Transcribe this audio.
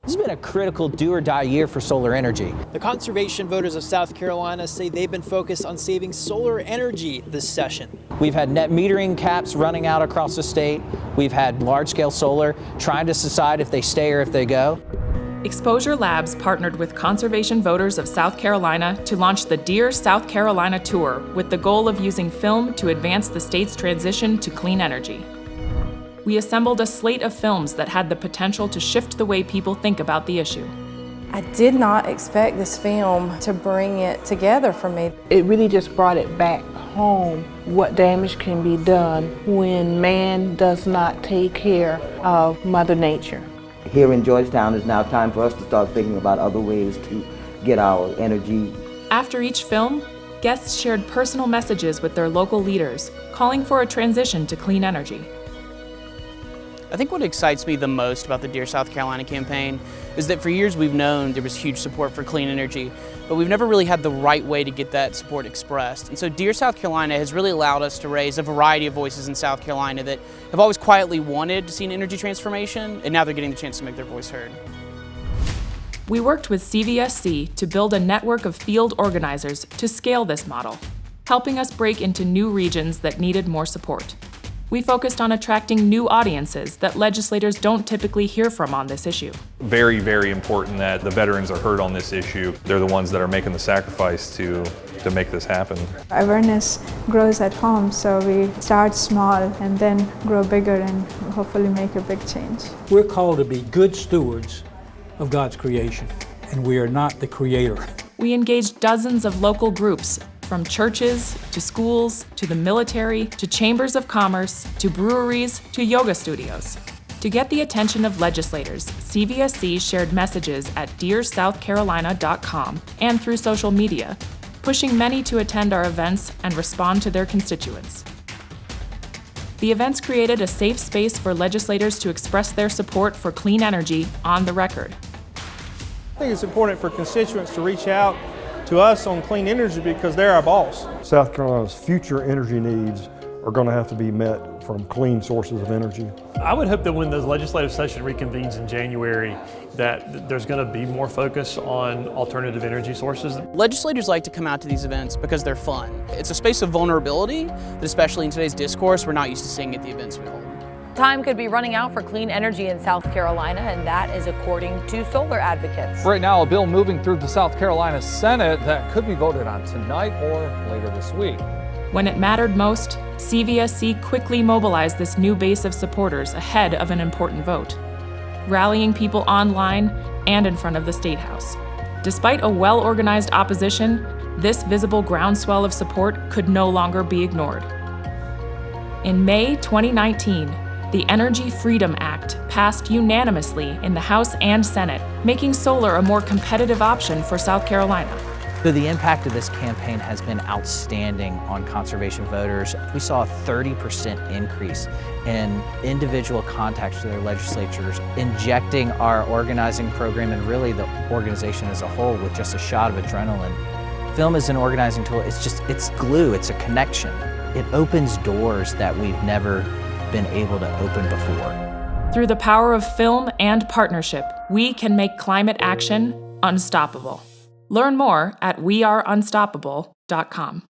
This has been a critical do-or-die year for solar energy. The conservation voters of South Carolina say they've been focused on saving solar energy this session. We've had net metering caps running out across the state. We've had large-scale solar trying to decide if they stay or if they go. Exposure Labs partnered with conservation voters of South Carolina to launch the Dear South Carolina Tour with the goal of using film to advance the state's transition to clean energy. We assembled a slate of films that had the potential to shift the way people think about the issue. I did not expect this film to bring it together for me. It really just brought it back home, what damage can be done when man does not take care of Mother Nature. Here in Georgetown, it's now time for us to start thinking about other ways to get our energy. After each film, guests shared personal messages with their local leaders, calling for a transition to clean energy. I think what excites me the most about the Dear South Carolina campaign is that for years we've known there was huge support for clean energy, but we've never really had the right way to get that support expressed. And so Dear South Carolina has really allowed us to raise a variety of voices in South Carolina that have always quietly wanted to see an energy transformation, and now they're getting the chance to make their voice heard. We worked with CVSC to build a network of field organizers to scale this model, helping us break into new regions that needed more support. We focused on attracting new audiences that legislators don't typically hear from on this issue. Very, very important that the veterans are heard on this issue. They're the ones that are making the sacrifice to make this happen. Awareness grows at home, so we start small and then grow bigger and hopefully make a big change. We're called to be good stewards of God's creation, and we are not the creator. We engaged dozens of local groups, from churches, to schools, to the military, to chambers of commerce, to breweries, to yoga studios. To get the attention of legislators, CVSC shared messages at dearsouthcarolina.com and through social media, pushing many to attend our events and respond to their constituents. The events created a safe space for legislators to express their support for clean energy on the record. I think it's important for constituents to reach out to us on clean energy because they're our boss. South Carolina's future energy needs are going to have to be met from clean sources of energy. I would hope that when the legislative session reconvenes in January that there's going to be more focus on alternative energy sources. Legislators like to come out to these events because they're fun. It's a space of vulnerability that, especially in today's discourse, we're not used to seeing at the events we hold. Time could be running out for clean energy in South Carolina, and that is according to solar advocates. Right now, a bill moving through the South Carolina Senate that could be voted on tonight or later this week. When it mattered most, CVSC quickly mobilized this new base of supporters ahead of an important vote, rallying people online and in front of the State House. Despite a well-organized opposition, this visible groundswell of support could no longer be ignored. In May 2019, the Energy Freedom Act passed unanimously in the House and Senate, making solar a more competitive option for South Carolina. So the impact of this campaign has been outstanding on conservation voters. We saw a 30% increase in individual contacts to their legislatures, injecting our organizing program and really the organization as a whole with just a shot of adrenaline. Film is an organizing tool. It's glue, it's a connection. It opens doors that we've never been able to open before. Through the power of film and partnership, we can make climate action unstoppable. Learn more at weareunstoppable.com.